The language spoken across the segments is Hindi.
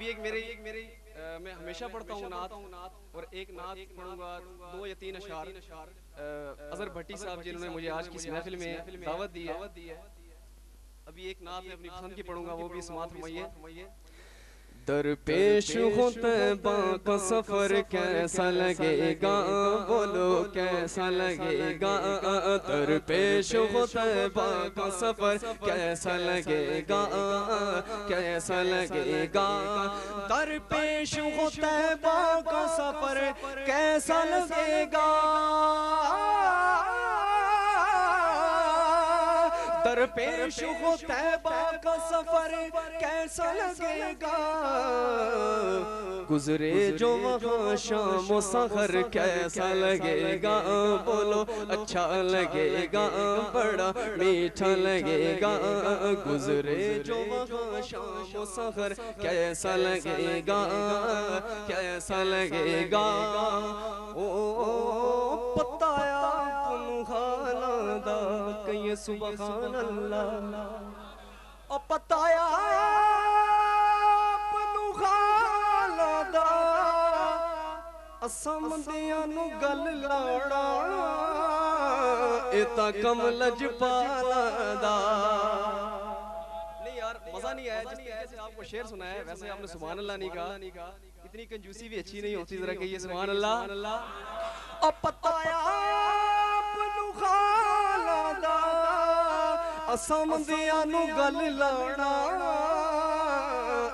अभी एक मेरी मैं हमेशा पढ़ता हूँ नात, और एक नात पढ़ूंगा 2 या 3 अशार अजहर भट्टी साहब जिन्होंने मुझे आज की इस महफिल में दावत दी है। अभी एक नात मैं अपनी पसंद की पढ़ूंगा, वो भी समात फरमाइए। दरपेश हो तैबा का सफर कैसा लगेगा, बोलो कैसा लगेगा। दरपेश हो तैबा का सफर कैसा लगेगा, कैसा लगेगा। दरपेश हो तैबा का सफर कैसा लगेगा, दरपेश हो तैबा का सफर कैसा लगेगा। गुजरे जो वहाँ शाम सहर कैसा लगेगा, बोलो अच्छा लगेगा, बड़ा मीठा लगेगा। गुजरे जो वहाँ शाम सहर कैसा लगेगा, कैसा लगेगा। ओ पताया पुनखाला कहिए सुबहान अल्लाह। ओ पताया पुनखाला दा असमदियां नु गल लाड़ा, इता कम लजपाला दा। नहीं यार मजा नहीं आया, जिस तरीके से आपको शेर सुनाया है वैसे आपने सुभान अल्लाह नहीं कहा। इतनी कंजूसी भी अच्छी नहीं होती, जरा कहिए सुभान अल्लाह। ओ पताया असमदियां नु गल लाना,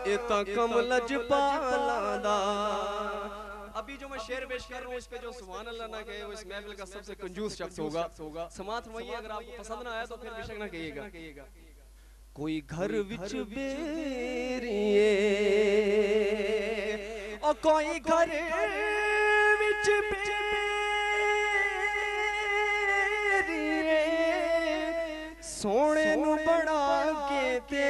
इता कम लजपाला दा। अभी जो मैं शेर पेश कर रहा हूँ इस पे जो सुभान अल्लाह ना कहे वो इस महफिल का सबसे कंजूस शख्स होगा। समात फरमाइए, अगर आपको पसंद ना आया तो फिर बेशक ना कहिएगा। कोई घर विच बेरिए, ओ कोई घर विच सोने नु बड़ा के ते,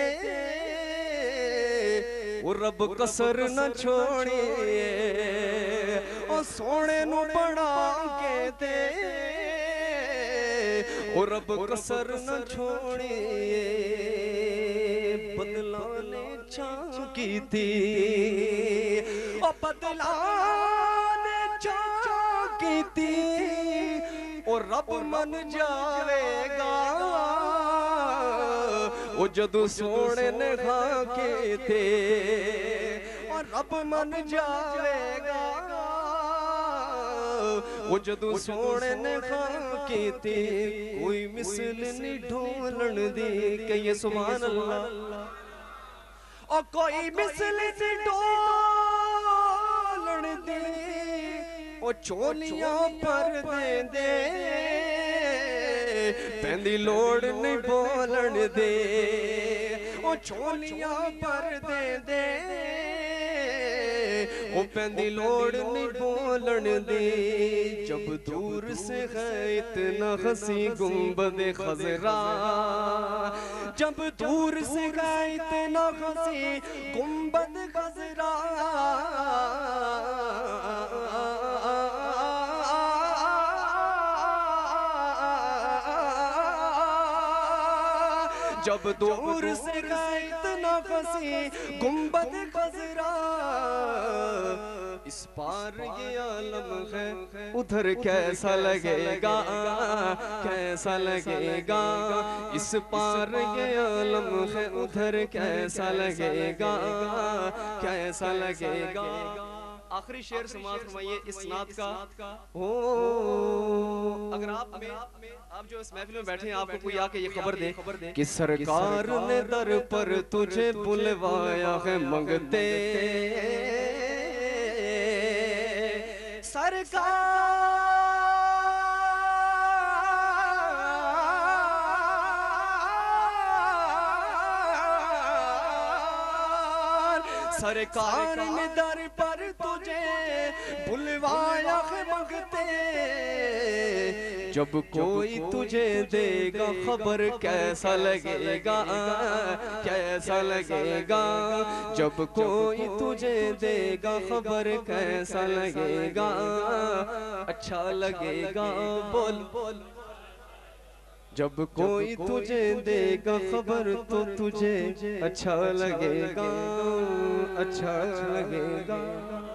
वो रब कसर न छोड़िए। ओ सोने नु बड़ा के ते, वो रब कसर न छोड़िए। बदला ने चाह की थी, ओ बदला ने चाह की थी, ओ रब मन जावेगा। ओ जदू सोने ने खा के थे, और रब मन जावेगा। ओ जदू सोने ने खा के थे, कोई मिसल नहीं ढोलन दी कहिए सुभान अल्लाह। ओ कोई मिसल नहीं ढोलन दी, ओ चोलियां पर दे पैंदी लोड़ नहीं बोलन दे। ओ चोलियां पर दे ओ पैंदी लोड़ नहीं बोलन दे। जब दूर से है इतना हंसी गुंबद खजरा, जब दूर से है इतना हंसी गुंबद खजरा। जब दूर से इतना फसी गुंबद खजरा, इस पार ये आलम है उधर कैसा लगेगा, कैसा लगेगा। इस पार ये आलम है उधर कैसा लगेगा, कैसा लगेगा। आखिरी शेर समात फरमाइए इस नात का। हो अगर आप जो इस महफिल में बैठे हैं आपको कोई आके ये खबर दे कि सरकार ने दर पर तुझे बुलवाया है मंगते, सरकार ने दर पर तुझे बुलवाया है मंगते। जब कोई तुझे देगा खबर कैसा लगेगा, कैसा लगेगा। जब कोई तुझे देगा खबर कैसा लगेगा, अच्छा लगेगा। बोल बोल जब कोई तुझे देगा खबर तो तुझे अच्छा लगेगा, अच्छा लगेगा।